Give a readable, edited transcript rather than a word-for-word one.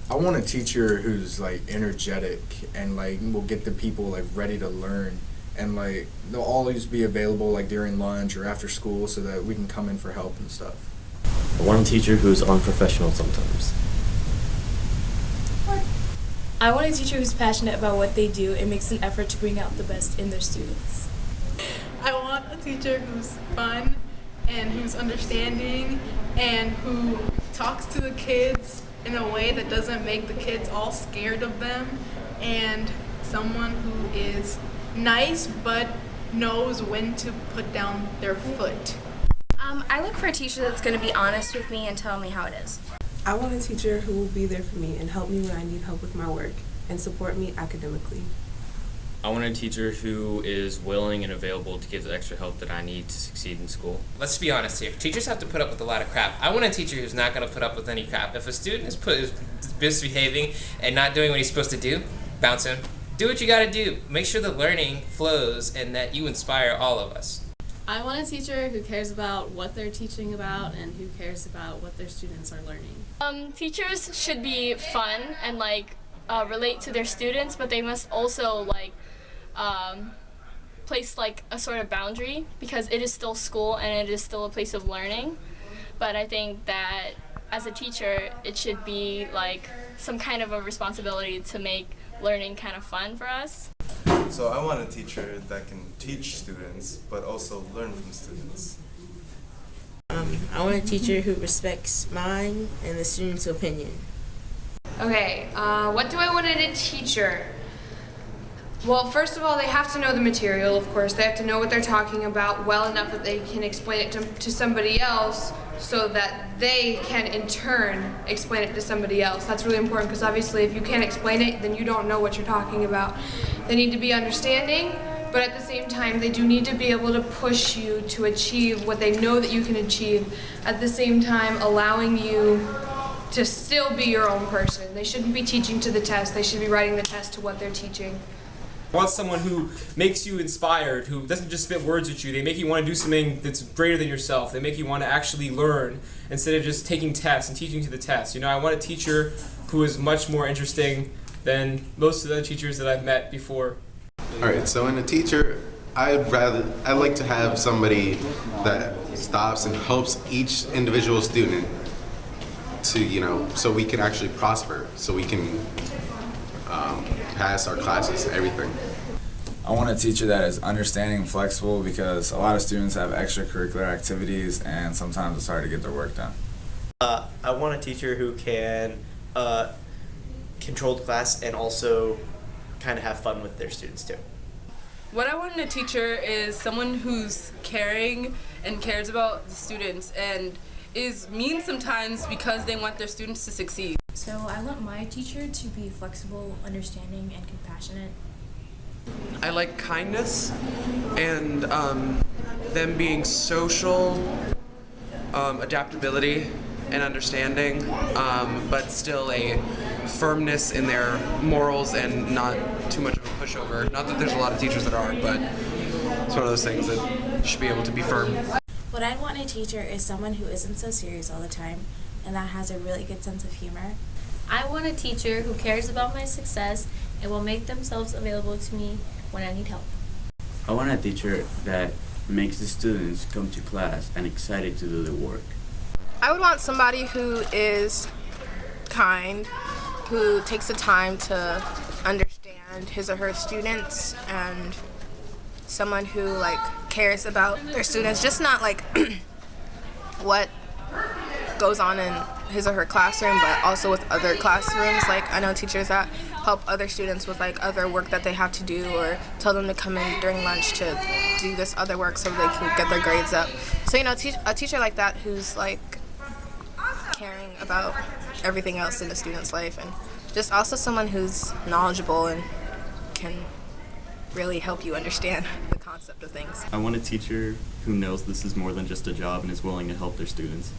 I want a teacher who's like energetic and like will get the people like ready to learn, and like they'll always be available like during lunch or after school so that we can come in for help and stuff. I want a teacher who's unprofessional sometimes. I want a teacher who's passionate about what they do and makes an effort to bring out the best in their students. I want a teacher who's fun and who's understanding and who talks to the kids in a way that doesn't make the kids all scared of them, and someone who is nice but knows when to put down their foot. I look for a teacher that's going to be honest with me and tell me how it is. I want a teacher who will be there for me and help me when I need help with my work and support me academically. I want a teacher who is willing and available to give the extra help that I need to succeed in school. Let's be honest here. Teachers have to put up with a lot of crap. I want a teacher who's not going to put up with any crap. If a student is misbehaving and not doing what he's supposed to do, bounce him. Do what you got to do. Make sure the learning flows and that you inspire all of us. I want a teacher who cares about what they're teaching about and who cares about what their students are learning. Teachers should be fun and relate to their students, but they must also place a sort of boundary, because it is still school and it is still a place of learning. But I think that as a teacher, it should be some kind of a responsibility to make learning kind of fun for us. So I want a teacher that can teach students, but also learn from students. I want a teacher who respects mine and the student's opinion. Okay, what do I want in a teacher? Well, first of all, they have to know the material, of course. They have to know what they're talking about well enough that they can explain it to somebody else so that they can, in turn, explain it to somebody else. That's really important, because obviously if you can't explain it, then you don't know what you're talking about. They need to be understanding, but at the same time, they do need to be able to push you to achieve what they know that you can achieve, at the same time allowing you to still be your own person. They shouldn't be teaching to the test. They should be writing the test to what they're teaching. I want someone who makes you inspired, who doesn't just spit words at you. They make you want to do something that's greater than yourself. They make you want to actually learn instead of just taking tests and teaching to the test. You know, I want a teacher who is much more interesting than most of the teachers that I've met before. All right, so in a teacher, I'd like to have somebody that stops and helps each individual student to, so we can actually prosper, so we can pass our classes, everything. I want a teacher that is understanding and flexible, because a lot of students have extracurricular activities and sometimes it's hard to get their work done. I want a teacher who can control the class and also kind of have fun with their students too. What I want in a teacher is someone who's caring and cares about the students and is mean sometimes because they want their students to succeed. So I want my teacher to be flexible, understanding, and compassionate. I like kindness and them being social, adaptability and understanding, but still a firmness in their morals and not too much of a pushover. Not that there's a lot of teachers that are, but it's one of those things that should be able to be firm. What I want in a teacher is someone who isn't so serious all the time and that has a really good sense of humor. I want a teacher who cares about my success and will make themselves available to me when I need help. I want a teacher that makes the students come to class and excited to do the work. I would want somebody who is kind, who takes the time to understand his or her students, and someone who cares about their students, just not what goes on in his or her classroom, but also with other classrooms. I know teachers that help other students with other work that they have to do, or tell them to come in during lunch to do this other work so they can get their grades up. So a teacher like that who's caring about everything else in the student's life, and just also someone who's knowledgeable and can really help you understand the concept of things. I want a teacher who knows this is more than just a job and is willing to help their students.